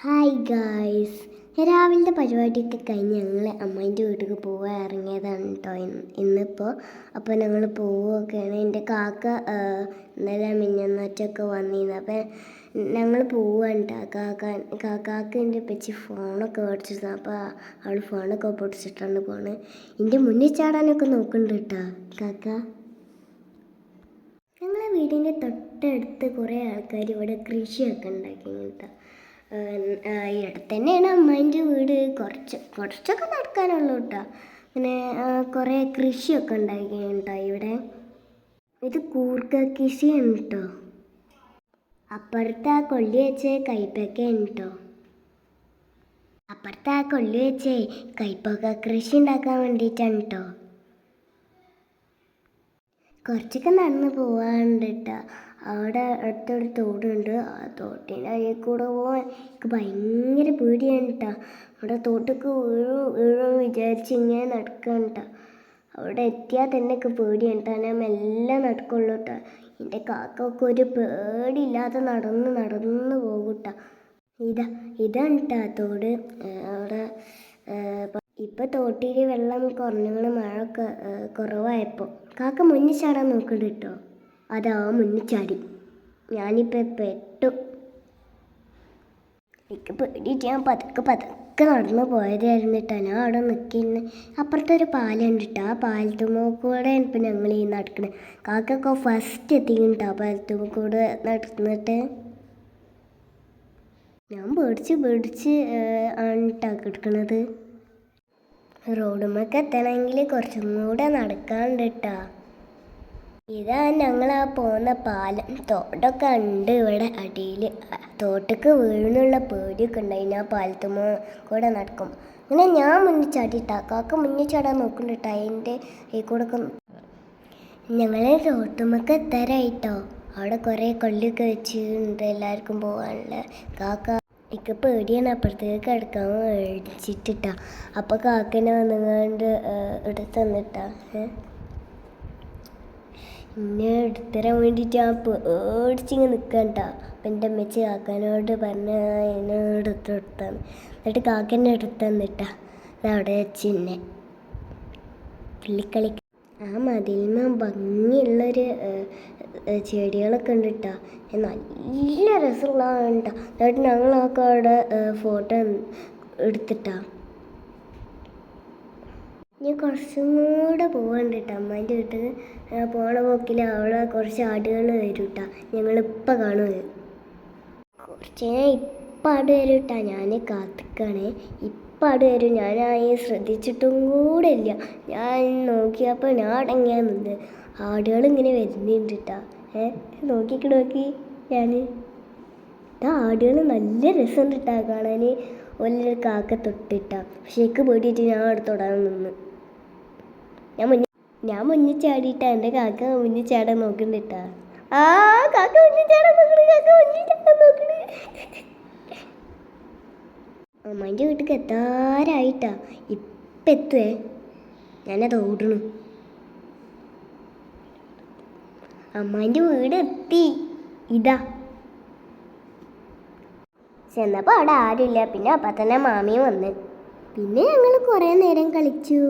Hi guys, രാവിലത്തെ പരിപാടിയൊക്കെ കഴിഞ്ഞ് ഞങ്ങൾ അമ്മേൻ്റെ വീട്ടിൽ പോകാൻ ഇറങ്ങിയതാണ് കേട്ടോ ഇന്നിപ്പോൾ. അപ്പോൾ ഞങ്ങൾ പോവുകയൊക്കെയാണ്. എൻ്റെ കാക്ക ഇന്നലെ മിഞ്ഞന്നൊറ്റൊക്കെ വന്നിരുന്നു. അപ്പം ഞങ്ങൾ പോവുകയാണ് കേട്ടോ. കാക്കാക്ക് എൻ്റെ പറ്റി ഫോണൊക്കെ മേടിച്ചിരുന്നു. അപ്പോൾ അവൾ ഫോണൊക്കെ പൊടിച്ചിട്ടാണ് പോണത്. എൻ്റെ മുന്നിൽ ചാടാനൊക്കെ നോക്കുന്നുണ്ട് കേട്ടോ കാക്ക. ഞങ്ങളെ വീടിൻ്റെ തൊട്ടടുത്ത് കുറേ ആൾക്കാർ ഇവിടെ കൃഷിയൊക്കെ ഉണ്ടാക്കി കേട്ടോ. ഇവിടെ തന്നെയാണ് അമ്മേൻ്റെ വീട്. കുറച്ചൊക്കെ നടക്കാനുള്ളൂ കേട്ടോ. പിന്നെ കുറേ കൃഷിയൊക്കെ ഉണ്ടാക്കിയിട്ടുണ്ടോ ഇവിടെ. ഇത് കൂർക്ക കൃഷിയാണ് കേട്ടോ. അപ്പുറത്ത് ആ കൊള്ളി വെച്ച് കൈപ്പക്കയാണ് കേട്ടോ. അപ്പുറത്ത് ആ കൊള്ളി വെച്ച് കൈപ്പക്ക കൃഷി ഉണ്ടാക്കാൻ വേണ്ടിയിട്ടാണ് കേട്ടോ. കുറച്ചൊക്കെ നടന്ന് പോകാനുണ്ട് കേട്ടോ. അവിടെ അടുത്തൊരു തോടുണ്ട്. ആ തോട്ടിൻ്റെ അടിയിൽ കൂടെ പോകാൻ എനിക്ക് ഭയങ്കര പേടിയാണ് കേട്ടോ. അവിടെ തോട്ടൊക്കെ വീഴും വിചാരിച്ച് ഇങ്ങനെ നടക്കുകയാണ് കേട്ടോ. അവിടെ എത്തിയാൽ തന്നെ എനിക്ക് പേടിയാണ് കേട്ടോ. ഞാൻ മെല്ലെ നടക്കുള്ളൂ കേട്ടോ. എൻ്റെ കാക്കൊക്കെ ഒരു പേടിയില്ലാതെ നടന്ന് പോകും കേട്ടോ. ഇതാണ് കേട്ടോ തോട്. അവിടെ ഇപ്പം തോട്ടിൽ വെള്ളം കുറഞ്ഞങ്ങൾ മഴയൊക്കെ കുറവായപ്പോൾ കാക്ക മുന്നിൽ ചാടാൻ നോക്കുന്നുണ്ട് കേട്ടോ. അതാ മുന്നിൽ ചാടി. ഞാനിപ്പോൾ പെട്ടു. എനിക്ക് പേടിയിട്ട് ഞാൻ പതുക്കെ നടന്നു പോയതായിരുന്നു കേട്ടോ. ഞാൻ അവിടെ നിൽക്കുന്നു. അപ്പുറത്തൊരു പാലുണ്ട് കേട്ടോ. ആ പാലത്തുമ്മ കൂടെ ഇപ്പം ഞങ്ങൾ ഈ നടക്കുന്നത്. കാക്കൊക്കെ ഫസ്റ്റ് എത്തിക്കും കേട്ടോ പാലത്തുമ്മ കൂടെ നടന്നിട്ട്. ഞാൻ പേടിച്ച് ആണ് കേട്ടോ കിടക്കണത്. റോഡുമ്മക്ക് എത്തണമെങ്കിൽ കുറച്ചും കൂടെ നടക്കാനുണ്ട് കേട്ടോ. ഇതാ ഞങ്ങൾ പോകുന്ന പാലം. തോട്ടൊക്കെ ഉണ്ട് ഇവിടെ അടിയിൽ. തോട്ടക്ക് വീഴുന്നുള്ള പേടിയൊക്കെ ഉണ്ടായിന് ആ പാലത്തുമ്മ കൂടെ നടക്കും. അങ്ങനെ ഞാൻ മുന്നിൽ ചാടിയിട്ടാ. കാക്ക മുന്നിൽ ചാടാൻ നോക്കുന്നുണ്ട് കേട്ടോ. അതിൻ്റെ ഈ കൂടെ ഞങ്ങൾ റോട്ടുമ്മക്ക് എത്താറായിട്ടോ. അവിടെ കുറേ കൊള്ളിയൊക്കെ വെച്ചിട്ടുണ്ട് എല്ലാവർക്കും പോകാനുള്ള. കാക്ക എനിക്ക് പേടിയാണ് അപ്പുറത്തേക്ക് കിടക്കാൻ മേടിച്ചിട്ടിട്ടാ. അപ്പോൾ കാക്കനെ വന്നുകൊണ്ട് എടുത്ത് തന്നിട്ടാ. എന്നെ എടുത്തരാൻ വേണ്ടിയിട്ട് ഞാൻ പേടിച്ചിങ്ങനെ നിൽക്കാൻ കേട്ടോ. അപ്പം എൻ്റെ അമ്മച്ചി കാക്കാനോട് പറഞ്ഞ എന്നോട് എടുത്തെടുത്താണ്. എന്നിട്ട് കാക്കനെ എടുത്ത് തന്നിട്ടാ. അതവിടെ വെച്ച് എന്നെ പുള്ളിക്കളി. ആ മതിലിന് ഭംഗിയുള്ളൊരു ചെടികളൊക്കെ ഉണ്ട് കേട്ടോ. നല്ല രസമുള്ളതാണ് കേട്ടോ. എന്നിട്ട് ഞങ്ങളൊക്കെ അവിടെ ഫോട്ടോ എടുത്തിട്ടാ. ഞാൻ കുറച്ചും കൂടെ പോകണ്ട കേട്ടോ അമ്മേൻ്റെ വീട്ടിൽ. പോണ പോക്കിൽ അവിടെ കുറച്ച് ആടുകൾ വരും കേട്ടോ. ഞങ്ങളിപ്പോൾ കാണുമത്. കുറച്ച് ഇപ്പം ആട് വരും കേട്ടോ. ഞാൻ കാത്തിക്കാണ്. ഇപ്പം ആട് വരും. ഞാൻ ശ്രദ്ധിച്ചിട്ടും കൂടെ ഇല്ല. ഞാൻ നോക്കിയപ്പോൾ ഞാൻ അടങ്ങിയാൽ നിന്ന് ആടുകൾ ഇങ്ങനെ വരുന്നുണ്ട് കേട്ടോ. നോക്കി ഞാൻ ആടുകൾ നല്ല രസമുണ്ട് കേട്ടോ കാണാൻ. വലിയൊരു കാക്ക തൊട്ടിട്ടാ. പക്ഷെ എനിക്ക് പേടിയിട്ട് ഞാൻ അവിടെ തൊടാൻ നിന്ന്. ഞാൻ മുന്നിൽ ചാടിയിട്ടാ. എൻ്റെ കാക്ക മുന്നിൽ ചാടാൻ നോക്കുന്നുണ്ട് കേട്ടോ. കാക്ക മുന്നിൽ ചാടാൻ നോക്കണ്. അമ്മേൻ്റെ വീട്ടിൽ എത്താറായിട്ടാ. ഇപ്പം എത്തുവേ. ഞാനത് ഓടണു. അമ്മേൻ്റെ വീട് എത്തി. ഇതാ ചെന്നപ്പോൾ അവിടെ ആരുമില്ല. പിന്നെ അപ്പം തന്നെ മാമിയും വന്ന്. പിന്നെ ഞങ്ങൾ കുറേ നേരം കളിച്ചു.